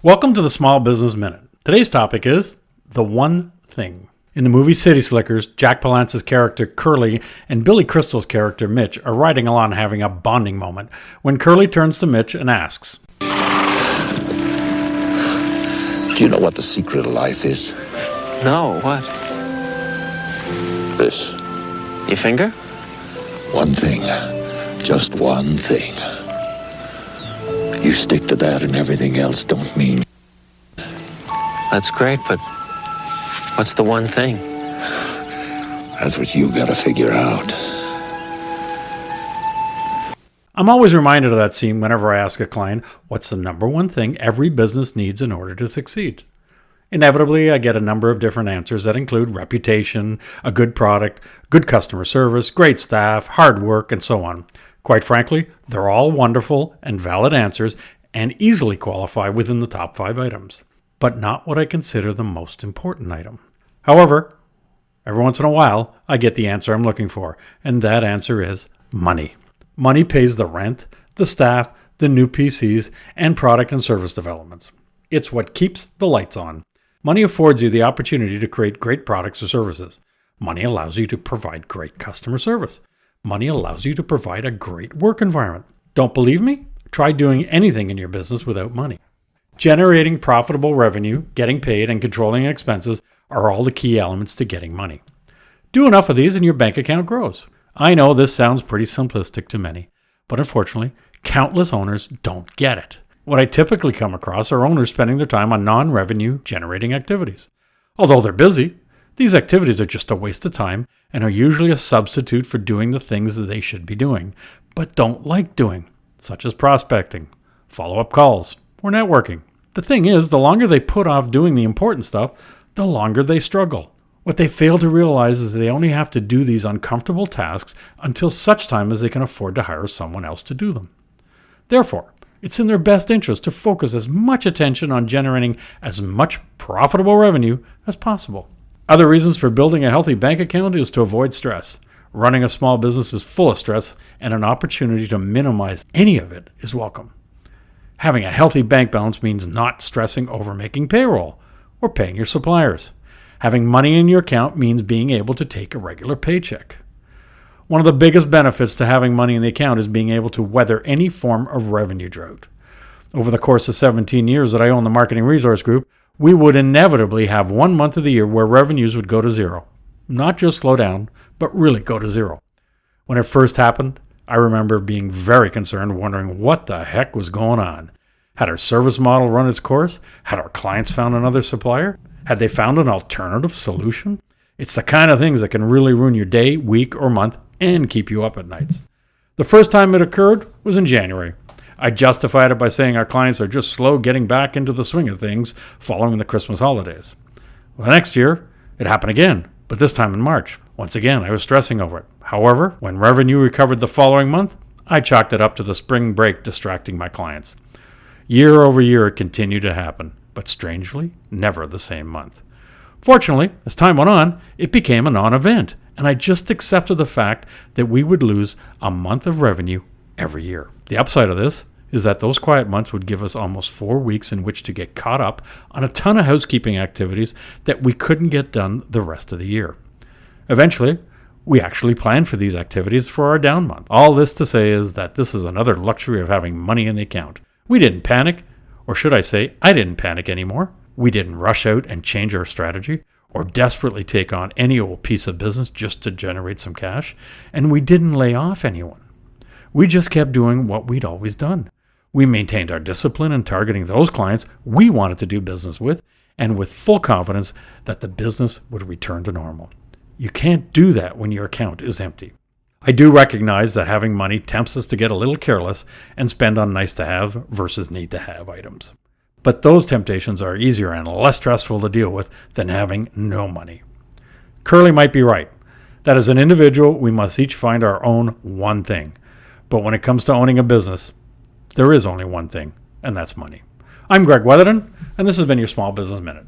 Welcome to the Small Business Minute. Today's topic is the one thing. In the movie City Slickers, Jack Palance's character Curly and Billy Crystal's character Mitch are riding along having a bonding moment when Curly turns to Mitch and asks, Do you know what the secret of life is? No, what? This. Your finger? One thing. Just one thing. You stick to that and everything else don't mean. That's great, but what's the one thing? That's what you gotta figure out. I'm always reminded of that scene whenever I ask a client, what's the number one thing every business needs in order to succeed? Inevitably, I get a number of different answers that include reputation, a good product, good customer service, great staff, hard work, and so on. Quite frankly, they're all wonderful and valid answers and easily qualify within the top 5 items, but not what I consider the most important item. However, every once in a while, I get the answer I'm looking for, and that answer is money. Money pays the rent, the staff, the new PCs, and product and service developments. It's what keeps the lights on. Money affords you the opportunity to create great products or services. Money allows you to provide great customer service. Money allows you to provide a great work environment. Don't believe me? Try doing anything in your business without money. Generating profitable revenue, getting paid, and controlling expenses are all the key elements to getting money. Do enough of these and your bank account grows. I know this sounds pretty simplistic to many, but unfortunately, countless owners don't get it. What I typically come across are owners spending their time on non-revenue generating activities. Although they're busy, these activities are just a waste of time and are usually a substitute for doing the things that they should be doing, but don't like doing, such as prospecting, follow-up calls, or networking. The thing is, the longer they put off doing the important stuff, the longer they struggle. What they fail to realize is they only have to do these uncomfortable tasks until such time as they can afford to hire someone else to do them. Therefore, it's in their best interest to focus as much attention on generating as much profitable revenue as possible. Other reasons for building a healthy bank account is to avoid stress. Running a small business is full of stress, and an opportunity to minimize any of it is welcome. Having a healthy bank balance means not stressing over making payroll or paying your suppliers. Having money in your account means being able to take a regular paycheck. One of the biggest benefits to having money in the account is being able to weather any form of revenue drought. Over the course of 17 years that I own the Marketing Resource Group, we would inevitably have 1 month of the year where revenues would go to zero. Not just slow down, but really go to zero. When it first happened, I remember being very concerned, wondering what the heck was going on. Had our service model run its course? Had our clients found another supplier? Had they found an alternative solution? It's the kind of things that can really ruin your day, week, or month and keep you up at nights. The first time it occurred was in January. I justified it by saying our clients are just slow getting back into the swing of things following the Christmas holidays. Well, next year, it happened again, but this time in March. Once again, I was stressing over it. However, when revenue recovered the following month, I chalked it up to the spring break distracting my clients. Year over year, it continued to happen, but strangely, never the same month. Fortunately, as time went on, it became a non-event, and I just accepted the fact that we would lose a month of revenue every year. The upside of this is that those quiet months would give us almost 4 weeks in which to get caught up on a ton of housekeeping activities that we couldn't get done the rest of the year. Eventually, we actually planned for these activities for our down month. All this to say is that this is another luxury of having money in the account. We didn't panic, or should I say, I didn't panic anymore. We didn't rush out and change our strategy or desperately take on any old piece of business just to generate some cash, and we didn't lay off anyone. We just kept doing what we'd always done. We maintained our discipline in targeting those clients we wanted to do business with, and with full confidence that the business would return to normal. You can't do that when your account is empty. I do recognize that having money tempts us to get a little careless and spend on nice-to-have versus need-to-have items. But those temptations are easier and less stressful to deal with than having no money. Curly might be right, that as an individual, we must each find our own one thing. But when it comes to owning a business, there is only one thing, and that's money. I'm Greg Weatherden, and this has been your Small Business Minute.